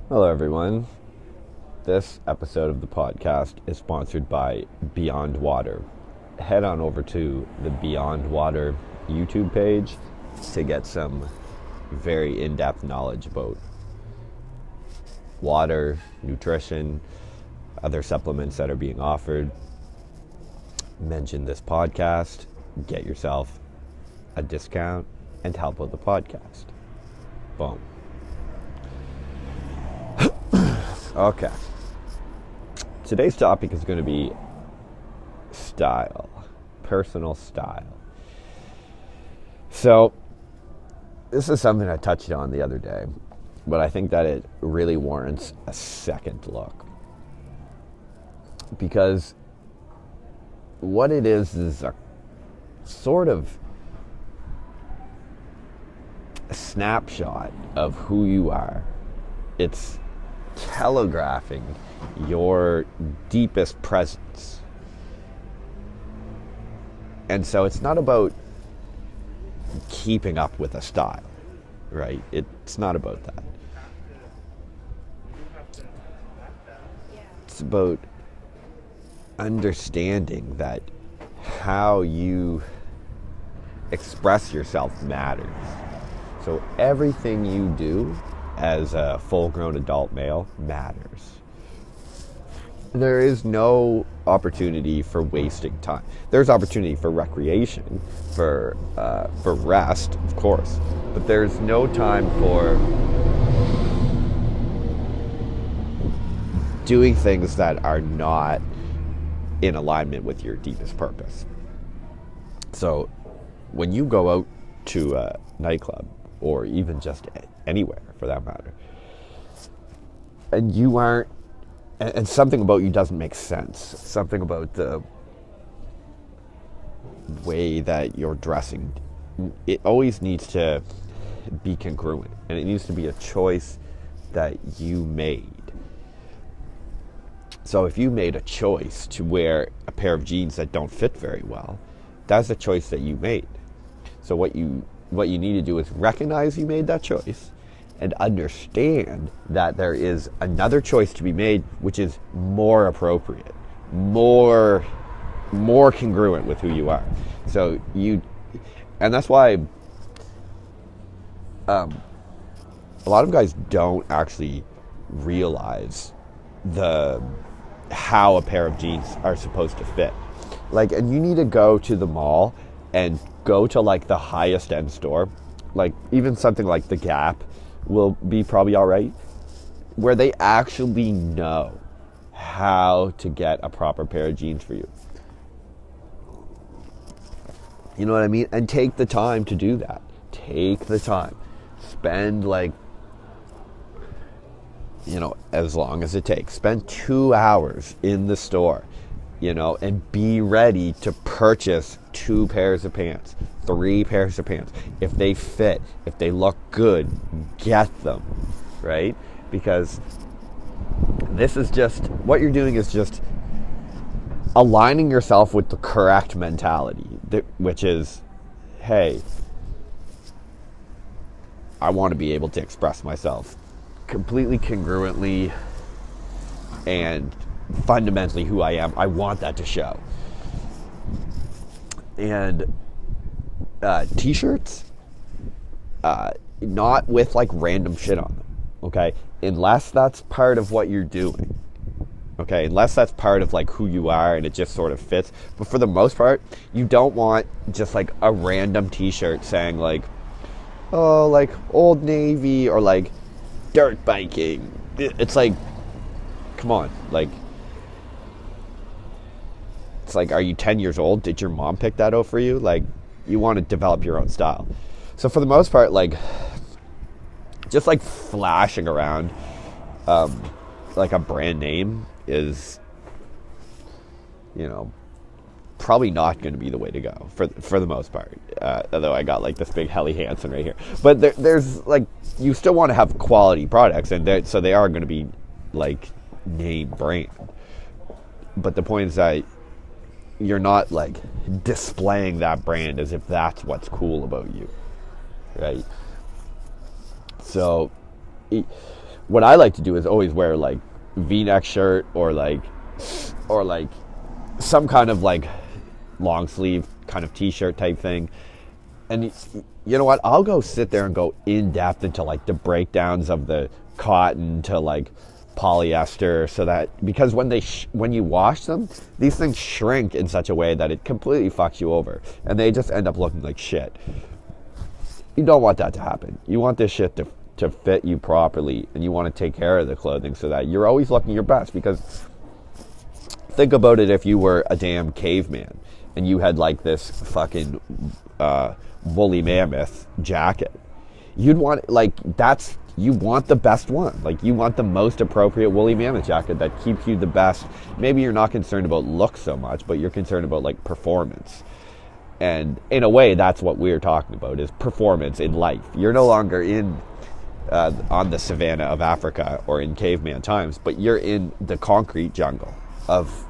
Hello, everyone. This episode of the podcast is sponsored by Beyond Water. Head on over to the Beyond Water YouTube page to get some very in-depth knowledge about water, nutrition, other supplements that are being offered. Mention this podcast, get yourself a discount, and help out the podcast. Boom. Okay. Today's topic is going to be style, personal style. So, this is something I touched on the other day, but I think that it really warrants a second look. Because what it is a sort of a snapshot of who you are. It's telegraphing your deepest presence. And so it's not about keeping up with a style, right? It's not about that. It's about understanding that how you express yourself matters. So everything you do as a full-grown adult male matters. There is no opportunity for wasting time. There's opportunity for recreation, for rest, of course, but there's no time for doing things that are not in alignment with your deepest purpose. So when you go out to a nightclub, or even just anywhere for that matter, and you aren't, and something about you doesn't make sense, something about the way that you're dressing, it always needs to be congruent, and it needs to be a choice that you made. So if you made a choice to wear a pair of jeans that don't fit very well, that's a choice that you made. So what you need to do is recognize you made that choice and understand that there is another choice to be made which is more appropriate, more congruent with who you are. So and that's why a lot of guys don't actually realize how a pair of jeans are supposed to fit. And you need to go to the mall and go to the highest end store, even something like the Gap will be probably all right, where they actually know how to get a proper pair of jeans for you. You know what I mean? And take the time to do that. Take the time. Spend as long as it takes. Spend 2 hours in the store, and be ready to purchase 2 pairs of pants, 3 pairs of pants. If they fit, if they look good, get them, right? Because this is just, what you're doing is just aligning yourself with the correct mentality, which is, hey, I want to be able to express myself completely congruently and fundamentally who I am. I want that to show. And t-shirts, not with random shit on them, okay? Unless that's part of what you're doing, okay? Unless that's part of who you are and it just sort of fits. But for the most part, you don't want just a random t-shirt saying Old Navy or dirt biking. It's come on, it's are you 10 years old? Did your mom pick that out for you? You want to develop your own style. So for the most part, just flashing around a brand name is, probably not going to be the way to go for the most part. Although I got this big Helly Hansen right here. But there's you still want to have quality products, and so they are going to be name brand. But the point is that you're not displaying that brand as if that's what's cool about you, right? So what I like to do is always wear like V-neck shirt or like some kind of like long sleeve kind of t-shirt type thing. And you know what? I'll go sit there and go in depth into like the breakdowns of the cotton to like polyester, so that because when you wash them, these things shrink in such a way that it completely fucks you over, and they just end up looking like shit. You don't want that to happen. You want this shit to fit you properly, and you want to take care of the clothing so that you're always looking your best. Because think about it, if you were a damn caveman and you had like this fucking woolly mammoth jacket, you'd want you want the best one. Like, you want the most appropriate woolly mammoth jacket that keeps you the best. Maybe you're not concerned about looks so much, but you're concerned about like performance. And in a way, that's what we're talking about, is performance in life. You're no longer in on the savannah of Africa or in caveman times, but you're in the concrete jungle of,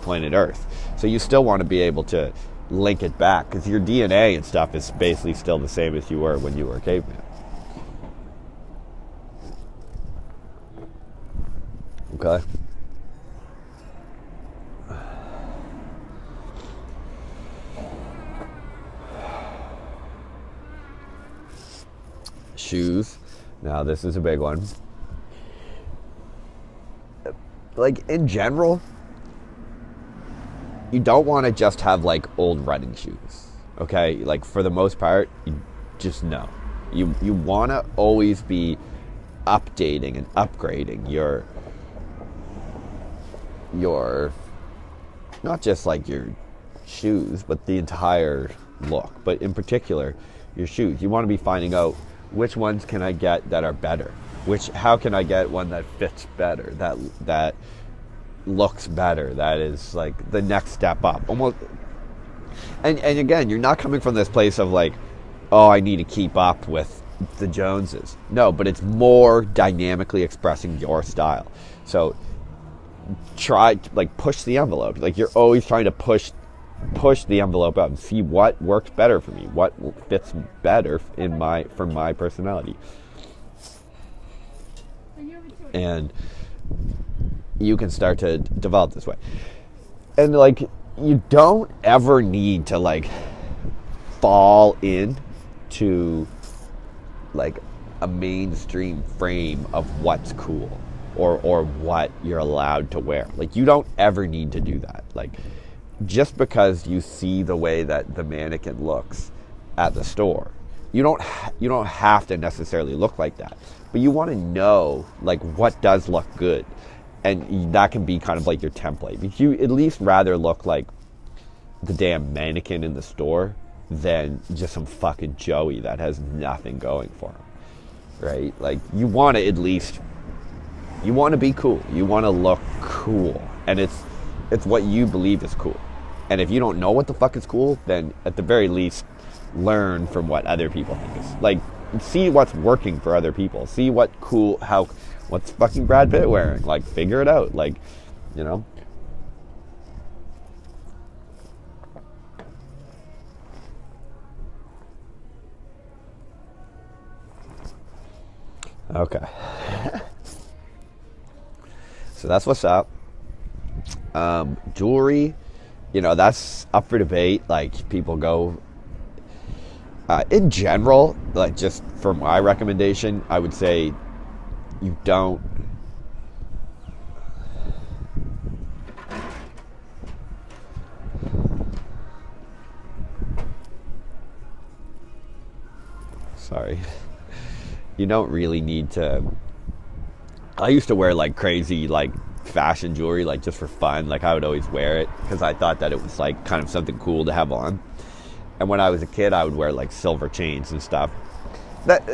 planet Earth. So you still want to be able to link it back, because your DNA and stuff is basically still the same as you were when you were a caveman. Okay. Shoes. Now this is a big one. Like, in general, you don't want to just have like old running shoes. Okay? Like, for the most part, you just know. You want to always be updating and upgrading your not just like your shoes, but the entire look, but in particular your shoes. You want to be finding out which ones can I get that are better, how can I get one that fits better, that looks better, that is like the next step up almost. And again, you're not coming from this place of like, oh, I need to keep up with the Joneses. No, but it's more dynamically expressing your style. So try, like, push the envelope. Like, you're always trying to push the envelope out and see what works better for me, what fits better for my personality. And you can start to develop this way. And like, you don't ever need to like fall into like a mainstream frame of what's cool or what you're allowed to wear. Like, you don't ever need to do that. Like, just because you see the way that the mannequin looks at the store, you don't have to necessarily look like that, but you want to know like what does look good, and that can be kind of like your template. Because you at least rather look like the damn mannequin in the store than just some fucking Joey that has nothing going for him, right? Like, you want to be cool. You want to look cool, and it's what you believe is cool. And if you don't know what the fuck is cool, then at the very least, learn from what other people think is. Like, see what's working for other people. See what's fucking Brad Pitt wearing. Like, figure it out. Like, Okay. So that's what's up. Jewelry, that's up for debate. Like, people go, in general, like, just for my recommendation, I would say you don't, sorry, you don't really need to. I used to wear like crazy like fashion jewelry, like just for fun. Like, I would always wear it because I thought that it was like kind of something cool to have on. And when I was a kid, I would wear like silver chains and stuff. That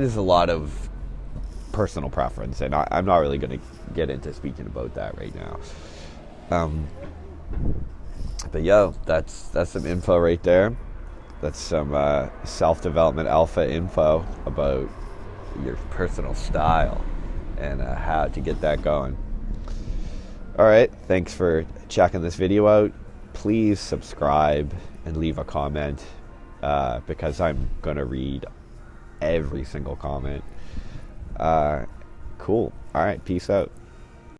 is a lot of personal preference, and I'm not really going to get into speaking about that right now. But that's some info right there. That's some self-development alpha info about your personal style and how to get that going. All right, thanks for checking this video out. Please subscribe and leave a comment, because I'm going to read every single comment. Cool. All right. Peace out.